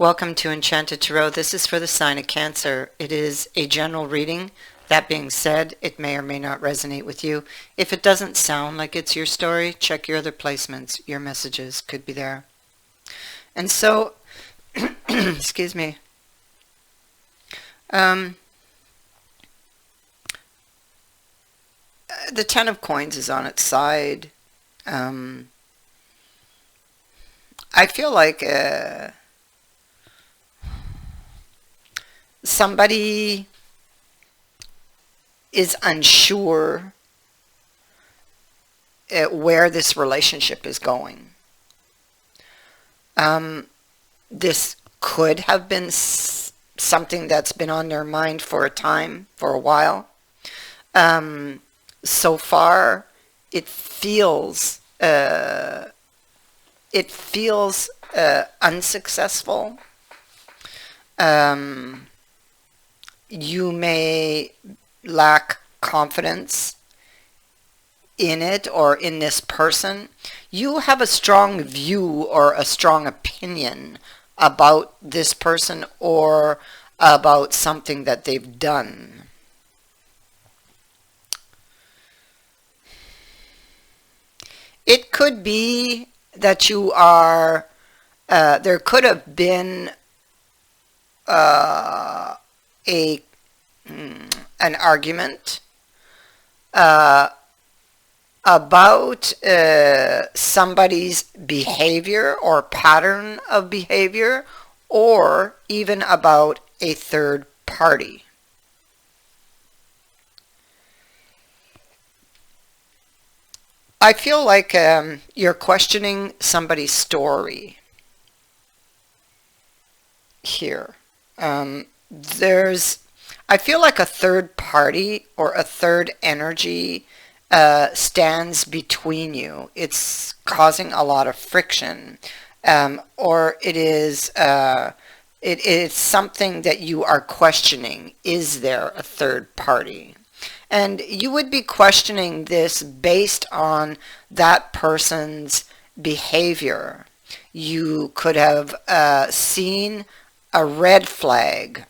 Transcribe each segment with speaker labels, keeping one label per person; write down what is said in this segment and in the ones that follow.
Speaker 1: Welcome to Enchanted Tarot. This is for the sign of Cancer. It is a general reading. That being said, it may or may not resonate with you. If it doesn't sound like it's your story, check your other placements. Your messages could be there. And so, excuse me. The Ten of Coins is on its side. I feel like somebody is unsure where this relationship is going. This could have been something that's been on their mind for a time, for a while. So far, it feels unsuccessful. You may lack confidence in it or in this person. You have a strong view or a strong opinion about this person or about something that they've done. It could be that you are, there could have been an argument about somebody's behavior or pattern of behavior, or even about a third party. I feel like you're questioning somebody's story here. I feel like a third party or a third energy stands between you. It's causing a lot of friction, or it's something that you are questioning. Is there a third party? And you would be questioning this based on that person's behavior. You could have seen a red flag.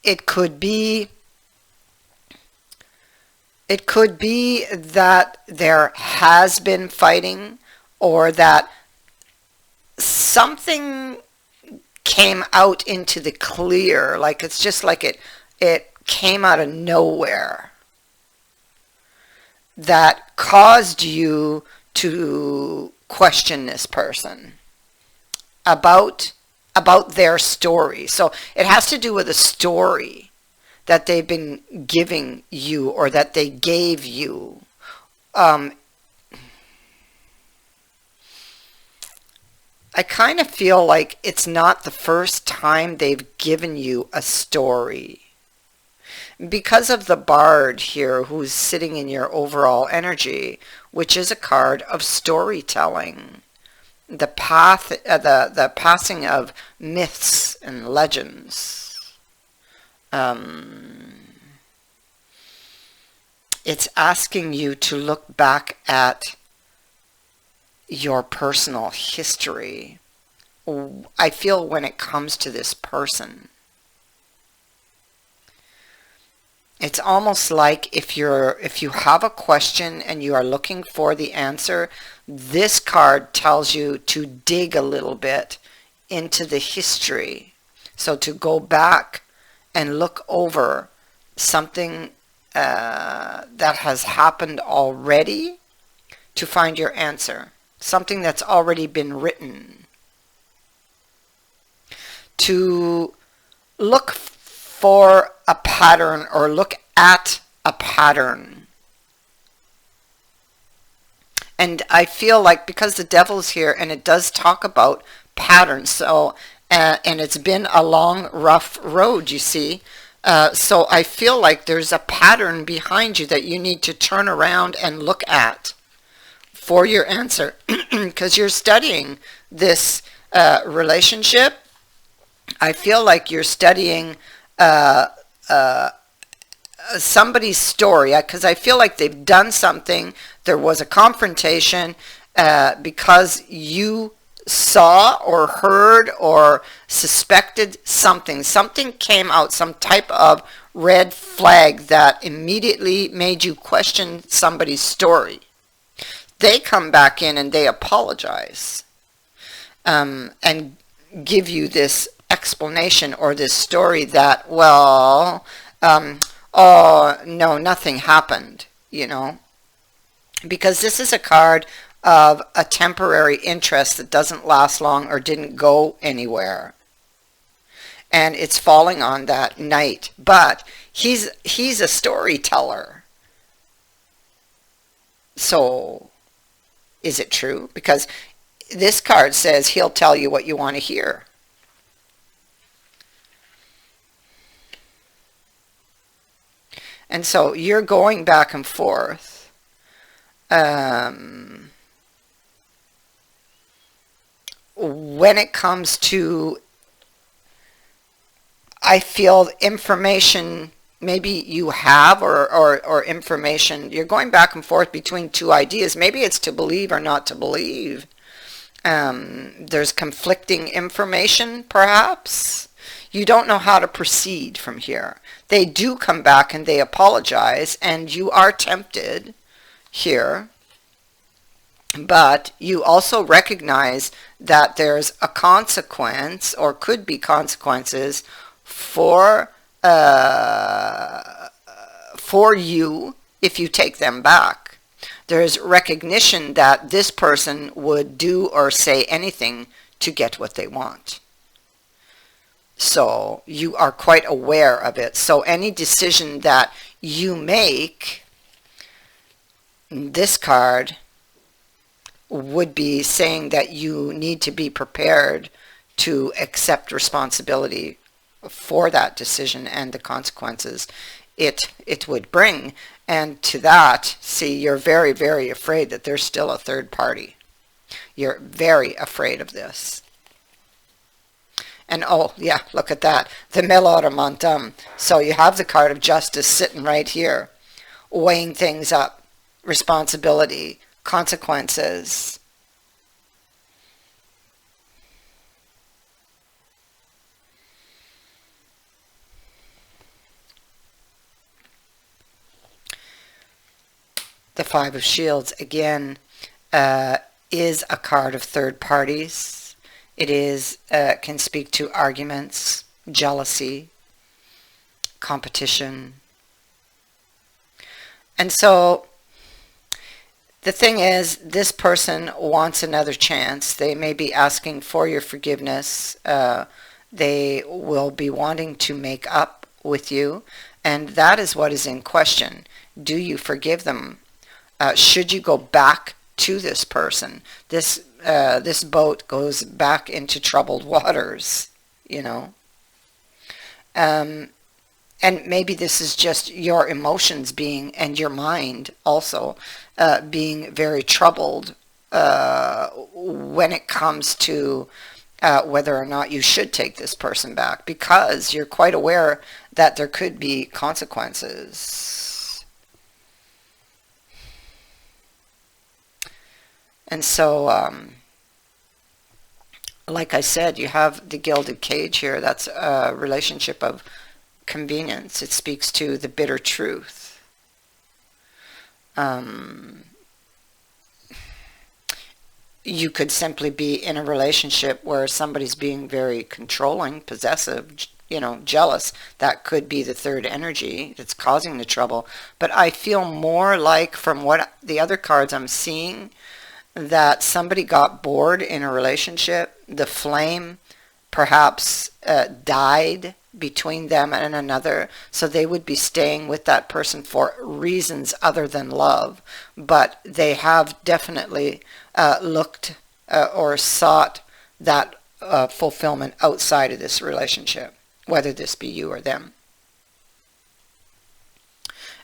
Speaker 1: It could be that there has been fighting, or that something came out into the clear, like it's just like it came out of nowhere, that caused you to question this person about their story. So it has to do with a story that they've been giving you, or that they gave you. I kind of feel like it's not the first time they've given you a story. Because of the Bard here, who's sitting in your overall energy, which is a card of storytelling. The passing of myths and legends. It's asking you to look back at your personal history. I feel when it comes to this person, it's almost like if you have a question and you are looking for the answer, this card tells you to dig a little bit into the history. So to go back and look over something that has happened already to find your answer. Something that's already been written. To look for a pattern, or look at a pattern. And I feel like, because the devil's here and it does talk about patterns, so and it's been a long, rough road, you see. So I feel like there's a pattern behind you that you need to turn around and look at for your answer, because you're studying this relationship. I feel like you're studying somebody's story, because I feel like they've done something. There was a confrontation because you saw or heard or suspected something. Something came out, some type of red flag that immediately made you question somebody's story. They come back in and they apologize, and give you this explanation or this story that, well, oh, no, nothing happened, you know, because this is a card of a temporary interest that doesn't last long or didn't go anywhere. And it's falling on that night. But he's a storyteller. So is it true? Because this card says he'll tell you what you want to hear. And so you're going back and forth. When it comes to, I feel information maybe you have, or information, you're going back and forth between two ideas. Maybe it's to believe or not to believe. There's conflicting information, perhaps. You don't know how to proceed from here. They do come back and they apologize, and you are tempted here. But you also recognize that there's a consequence, or could be consequences, for you if you take them back. There's recognition that this person would do or say anything to get what they want. So you are quite aware of it. So any decision that you make, this card would be saying that you need to be prepared to accept responsibility for that decision and the consequences it would bring. And to that, see, you're very, very afraid that there's still a third party. You're very afraid of this. And oh, yeah, look at that. The Meloramentum. So you have the card of justice sitting right here, weighing things up, responsibility, consequences. The Five of Shields, again, is a card of third parties. It is can speak to arguments, jealousy, competition. And so the thing is, this person wants another chance. They may be asking for your forgiveness. They will be wanting to make up with you. And that is what is in question. Do you forgive them? Should you go back to this person? This boat goes back into troubled waters, you know. And maybe this is just your emotions being, and your mind also, being very troubled when it comes to whether or not you should take this person back, because you're quite aware that there could be consequences. And so, like I said, you have the Gilded Cage here. That's a relationship of convenience. It speaks to the bitter truth. You could simply be in a relationship where somebody's being very controlling, possessive, you know, jealous. That could be the third energy that's causing the trouble. But I feel more like, from what the other cards I'm seeing, that somebody got bored in a relationship. The flame perhaps died between them and another, so they would be staying with that person for reasons other than love. But they have definitely looked or sought that fulfillment outside of this relationship, whether this be you or them.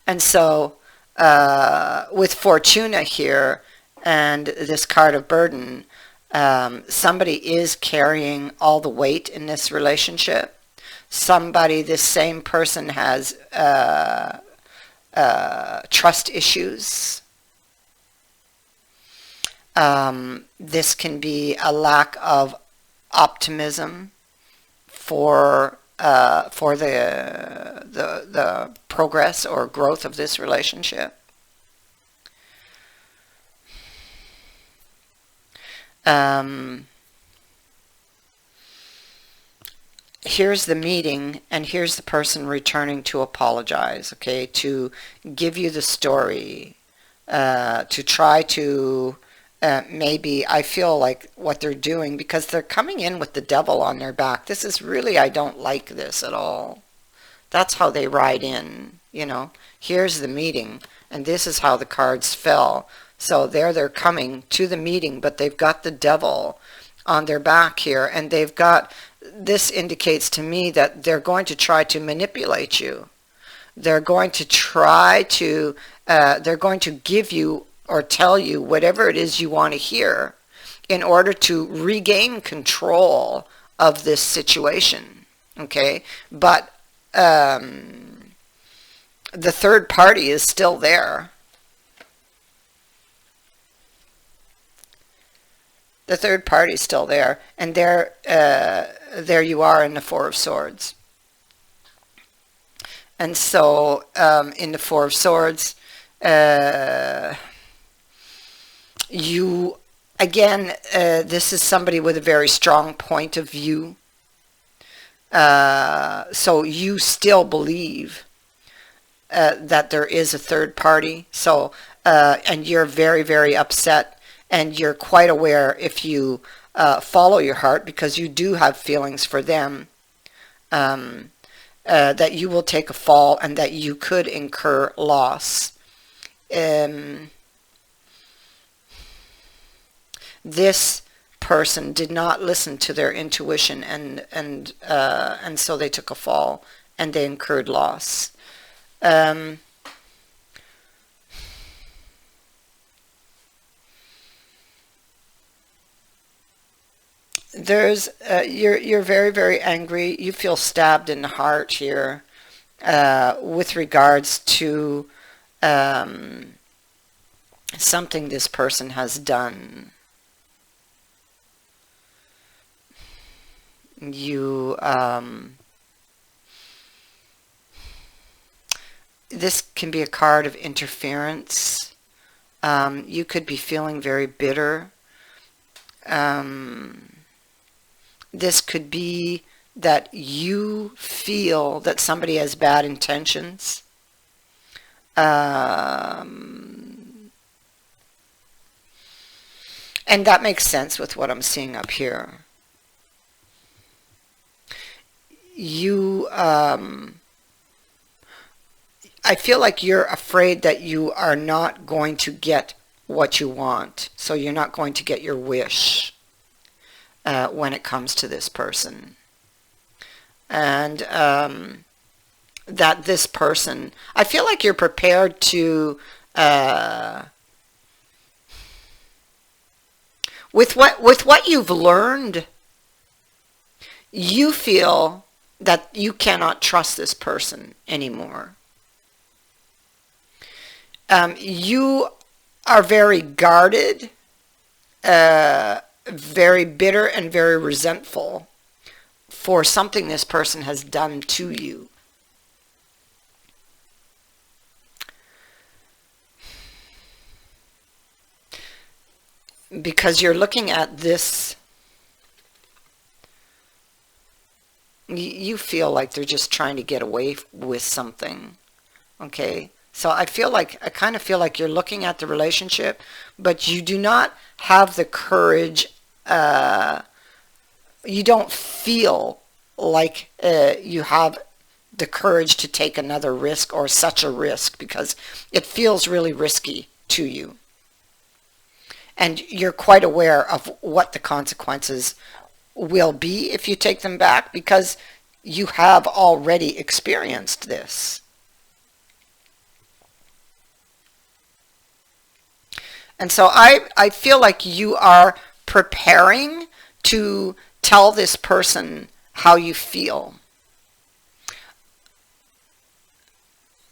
Speaker 1: And so with Fortuna here, and this card of burden, somebody is carrying all the weight in this relationship. Somebody, this same person, has trust issues. This can be a lack of optimism for the progress or growth of this relationship. Um, Here's the meeting, and here's the person returning to apologize, okay, to give you the story, to try to maybe, I feel like what they're doing, because they're coming in with the devil on their back. This is really, I don't like this at all. That's how they ride in, you know. Here's the meeting, and this is how the cards fell. So there they're coming to the meeting, but they've got the devil on their back here, and they've got, this indicates to me that they're going to try to manipulate you. They're going to try to, they're going to give you or tell you whatever it is you want to hear in order to regain control of this situation. Okay? But the third party is still there. The third party is still there, and there you are in the Four of Swords. And so in the Four of Swords, you, again, this is somebody with a very strong point of view. So you still believe that there is a third party. So, and you're very, very upset, and you're quite aware, if you follow your heart, because you do have feelings for them, that you will take a fall and that you could incur loss. This person did not listen to their intuition, and so they took a fall and they incurred loss. There's you're very, very angry. You feel stabbed in the heart here, with regards to something this person has done. You this can be a card of interference. You could be feeling very bitter. This could be that you feel that somebody has bad intentions. And that makes sense with what I'm seeing up here. You, I feel like you're afraid that you are not going to get what you want. So you're not going to get your wish when it comes to this person. And that this person, I feel like you're prepared to, with what you've learned, you feel that you cannot trust this person anymore. You are very guarded, very bitter, and very resentful for something this person has done to you. Because you're looking at this, you feel like they're just trying to get away with something. Okay? So I kind of feel like you're looking at the relationship, but you do not have the courage, you don't feel like you have the courage to take another risk or such a risk, because it feels really risky to you. And you're quite aware of what the consequences will be if you take them back, because you have already experienced this. And so I feel like you are preparing to tell this person how you feel.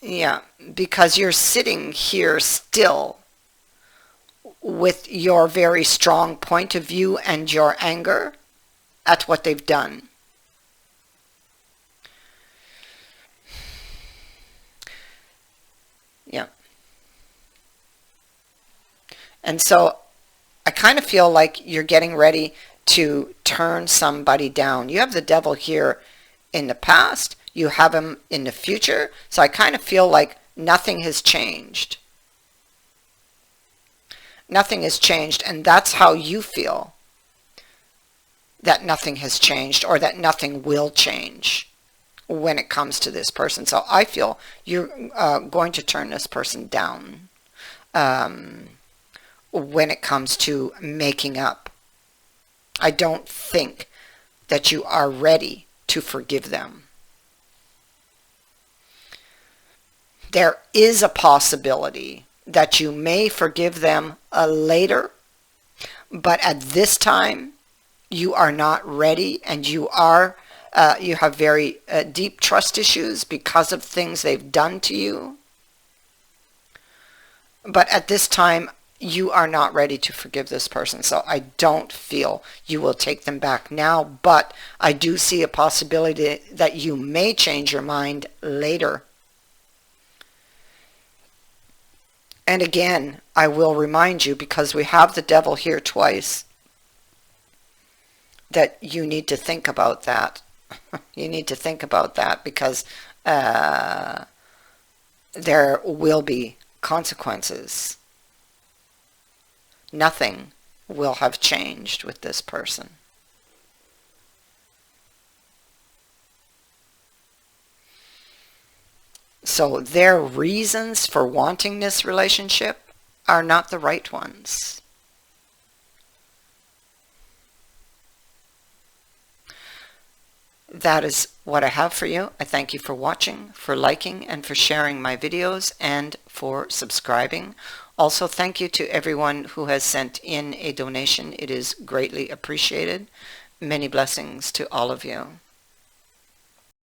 Speaker 1: Yeah, because you're sitting here still with your very strong point of view and your anger at what they've done. Yeah. And so I kind of feel like you're getting ready to turn somebody down. You have the devil here in the past, you have him in the future, so I kind of feel like nothing has changed. Nothing has changed, and that's how you feel, that nothing has changed or that nothing will change when it comes to this person. So I feel you're going to turn this person down when it comes to making up. I don't think that you are ready to forgive them. There is a possibility that you may forgive them later, but at this time you are not ready, and you have very deep trust issues because of things they've done to you. But at this time you are not ready to forgive this person, so I don't feel you will take them back now, but I do see a possibility that you may change your mind later. And again, I will remind you, because we have the devil here twice, that you need to think about that. You need to think about that, because there will be consequences. Nothing will have changed with this person. So their reasons for wanting this relationship are not the right ones. That is what I have for you. I thank you for watching, for liking, and for sharing my videos, and for subscribing. Also, thank you to everyone who has sent in a donation. It is greatly appreciated. Many blessings to all of you.